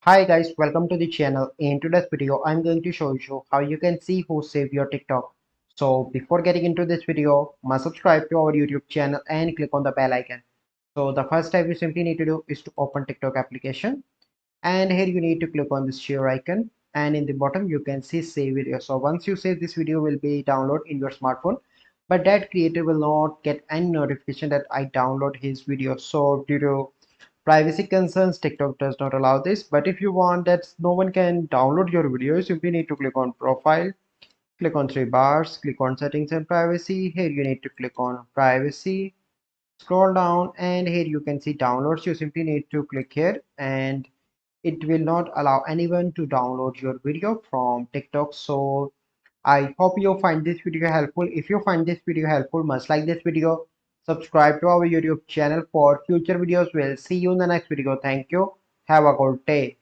Hi guys, welcome to the channel. In today's video, I'm going to show you how you can see who saved your TikTok. So before getting into this video, must subscribe to our YouTube channel and click on the bell icon. So the first step you simply need to do is to open TikTok application, and here you need to click on this share icon, and in the bottom you can see save video. So once you save, this video will be downloaded in your smartphone, but that creator will not get any notification that I download his video. So due to privacy concerns, TikTok does not allow this. But if you want that no one can download your video, you simply need to click on profile, click on three bars, click on settings and privacy. Here you need to click on privacy, scroll down, and here you can see downloads. You simply need to click here, and it will not allow anyone to download your video from TikTok. So I hope you find this video helpful. If you find this video helpful, must like this video, subscribe to our YouTube channel for future videos. We'll see you in the next video. Thank you. Have a good day.